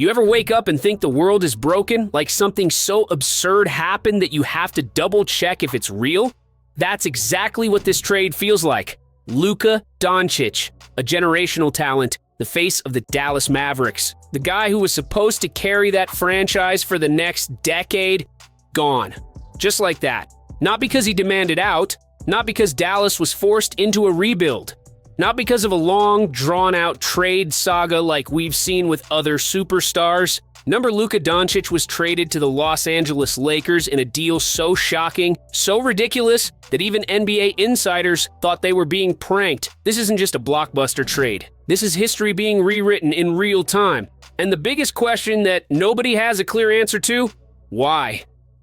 You ever wake up and think the world is broken, like something so absurd happened that you have to double-check if it's real? That's exactly what this trade feels like. Luka Doncic, a generational talent, the face of the Dallas Mavericks. The guy who was supposed to carry that franchise for the next decade, gone. Just like that. Not because he demanded out, not because Dallas was forced into a rebuild, not because of a long, drawn-out trade saga like we've seen with other superstars. Luka Doncic was traded to the Los Angeles Lakers in a deal so shocking, so ridiculous, that even NBA insiders thought they were being pranked. This isn't just a blockbuster trade. This is history being rewritten in real time. And the biggest question that nobody has a clear answer to? Why?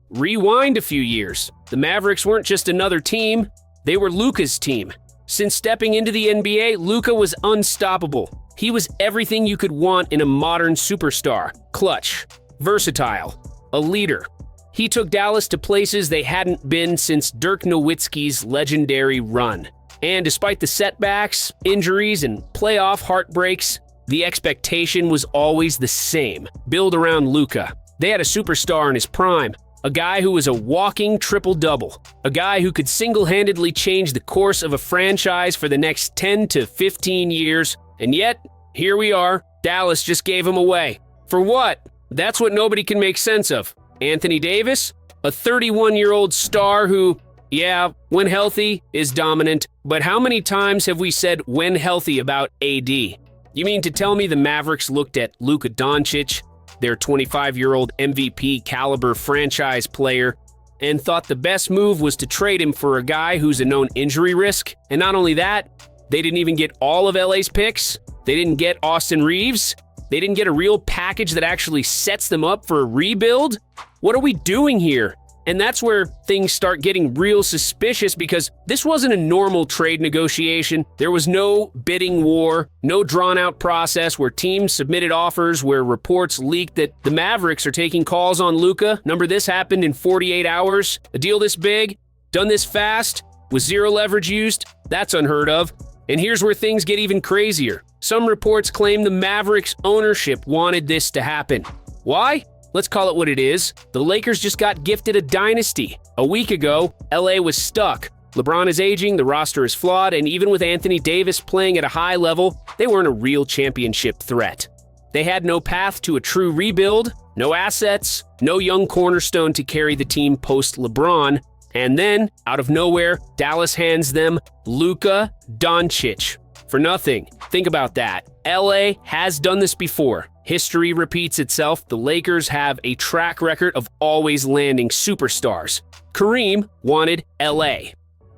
Rewind a few years. The Mavericks weren't just another team, they were Luka's team. Since stepping into the NBA, Luka was unstoppable. He was everything you could want in a modern superstar. Clutch, versatile, a leader. He took Dallas to places they hadn't been since Dirk Nowitzki's legendary run. And despite the setbacks, injuries, and playoff heartbreaks, the expectation was always the same. Build around Luka. They had a superstar in his prime. A guy who was a walking triple-double. A guy who could single-handedly change the course of a franchise for the next 10 to 15 years. And yet, here we are. Dallas just gave him away. For what? That's what nobody can make sense of. Anthony Davis? A 31-year-old star who, yeah, when healthy, is dominant. But how many times have we said when healthy about AD? You mean to tell me the Mavericks looked at Luka Doncic, their 25-year-old MVP caliber franchise player, and thought the best move was to trade him for a guy who's a known injury risk? And not only that, they didn't even get all of LA's picks. They didn't get Austin Reeves. They didn't get a real package that actually sets them up for a rebuild. What are we doing here? And that's where things start getting real suspicious, because this wasn't a normal trade negotiation. There was no bidding war, no drawn-out process where teams submitted offers, where reports leaked that the Mavericks are taking calls on Luka. This happened in 48 hours. A deal this big, done this fast, with zero leverage used? That's unheard of. And here's where things get even crazier. Some reports claim the Mavericks ownership wanted this to happen. Why? Let's call it what it is. The Lakers just got gifted a dynasty. A week ago, LA was stuck. LeBron is aging, the roster is flawed, and even with Anthony Davis playing at a high level, they weren't a real championship threat. They had no path to a true rebuild, no assets, no young cornerstone to carry the team post-LeBron. And then, out of nowhere, Dallas hands them Luka Doncic. For nothing. Think about that. LA has done this before. History repeats itself. The Lakers have a track record of always landing superstars. Kareem wanted LA.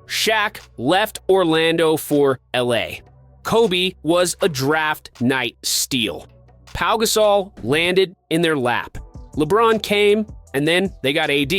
Shaq left Orlando for LA. Kobe was a draft night steal. Pau Gasol landed in their lap. LeBron came, and then they got AD.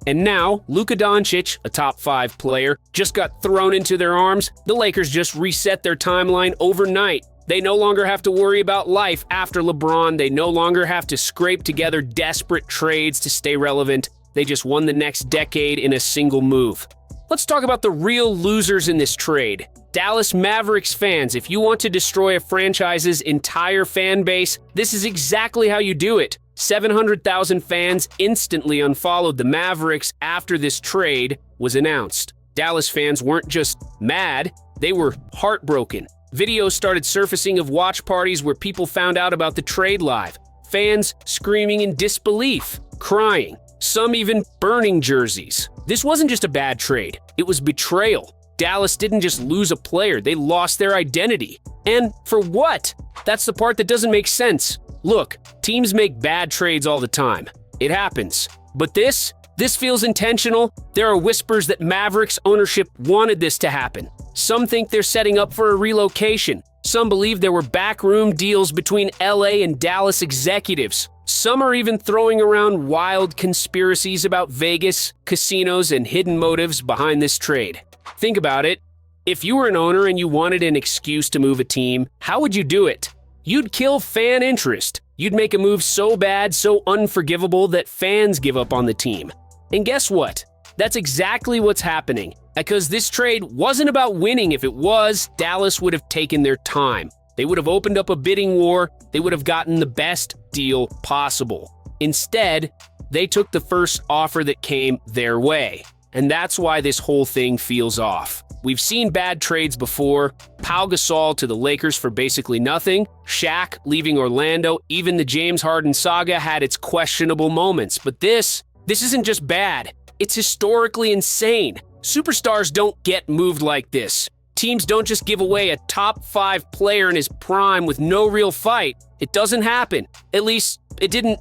And now, Luka Doncic, a top 5 player, just got thrown into their arms. The Lakers just reset their timeline overnight. They no longer have to worry about life after LeBron. They no longer have to scrape together desperate trades to stay relevant. They just won the next decade in a single move. Let's talk about the real losers in this trade. Dallas Mavericks fans, if you want to destroy a franchise's entire fan base, this is exactly how you do it. 700,000 fans instantly unfollowed the Mavericks after this trade was announced. Dallas fans weren't just mad, they were heartbroken. Videos started surfacing of watch parties where people found out about the trade live. Fans screaming in disbelief, crying, some even burning jerseys. This wasn't just a bad trade, it was betrayal. Dallas didn't just lose a player, they lost their identity. And for what? That's the part that doesn't make sense. Look, teams make bad trades all the time. It happens. But this feels intentional. There are whispers that Mavericks ownership wanted this to happen. Some think they're setting up for a relocation. Some believe there were backroom deals between LA and Dallas executives. Some are even throwing around wild conspiracies about Vegas, casinos, and hidden motives behind this trade. Think about it. If you were an owner and you wanted an excuse to move a team, how would you do it? You'd kill fan interest. You'd make a move so bad, so unforgivable that fans give up on the team. And guess what? That's exactly what's happening. Because this trade wasn't about winning. If it was, Dallas would have taken their time. They would have opened up a bidding war. They would have gotten the best deal possible. Instead, they took the first offer that came their way. And that's why this whole thing feels off. We've seen bad trades before. Pau Gasol to the Lakers for basically nothing. Shaq leaving Orlando. Even the James Harden saga had its questionable moments. But this isn't just bad. It's historically insane. Superstars don't get moved like this. Teams don't just give away a top 5 player in his prime with no real fight. It doesn't happen. At least, it didn't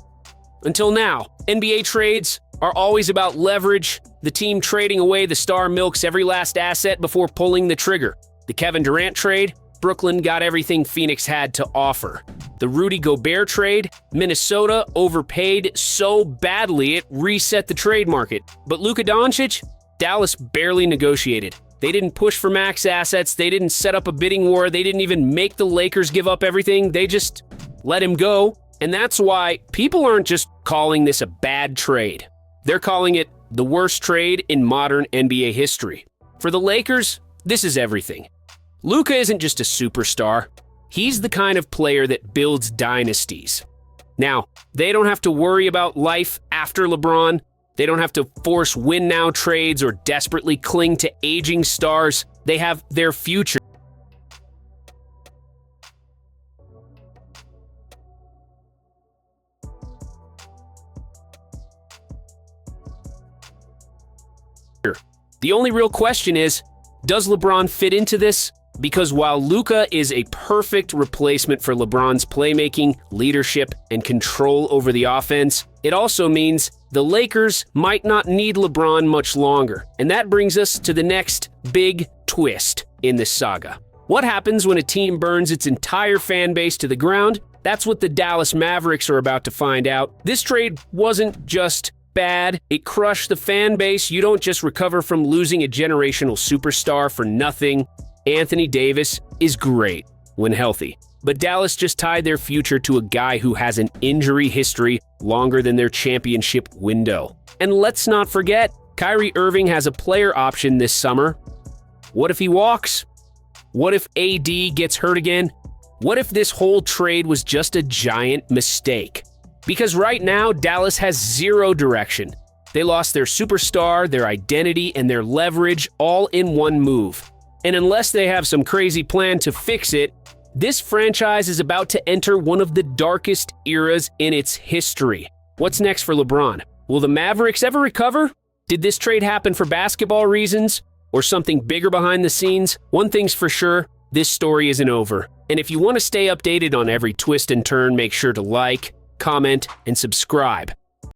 until now. NBA trades are always about leverage. The team trading away the star milks every last asset before pulling the trigger. The Kevin Durant trade, Brooklyn got everything Phoenix had to offer. The Rudy Gobert trade, Minnesota overpaid so badly it reset the trade market. But Luka Doncic, Dallas barely negotiated. They didn't push for max assets, they didn't set up a bidding war, they didn't even make the Lakers give up everything, they just let him go. And that's why people aren't just calling this a bad trade. They're calling it the worst trade in modern NBA history. For the Lakers, this is everything. Luka isn't just a superstar. He's the kind of player that builds dynasties. Now, they don't have to worry about life after LeBron. They don't have to force win-now trades or desperately cling to aging stars. They have their future. The only real question is, does LeBron fit into this? Because while Luka is a perfect replacement for LeBron's playmaking, leadership, and control over the offense, it also means the Lakers might not need LeBron much longer. And that brings us to the next big twist in this saga. What happens when a team burns its entire fan base to the ground? That's what the Dallas Mavericks are about to find out. This trade wasn't just bad, it crushed the fan base. You don't just recover from losing a generational superstar for nothing. Anthony Davis is great when healthy, but Dallas just tied their future to a guy who has an injury history longer than their championship window. And let's not forget, Kyrie Irving has a player option this summer. What if he walks? What if AD gets hurt again? What if this whole trade was just a giant mistake? Because right now, Dallas has zero direction. They lost their superstar, their identity, and their leverage all in one move. And unless they have some crazy plan to fix it, this franchise is about to enter one of the darkest eras in its history. What's next for LeBron? Will the Mavericks ever recover? Did this trade happen for basketball reasons? Or something bigger behind the scenes? One thing's for sure, this story isn't over. And if you want to stay updated on every twist and turn, make sure to like, comment, and subscribe.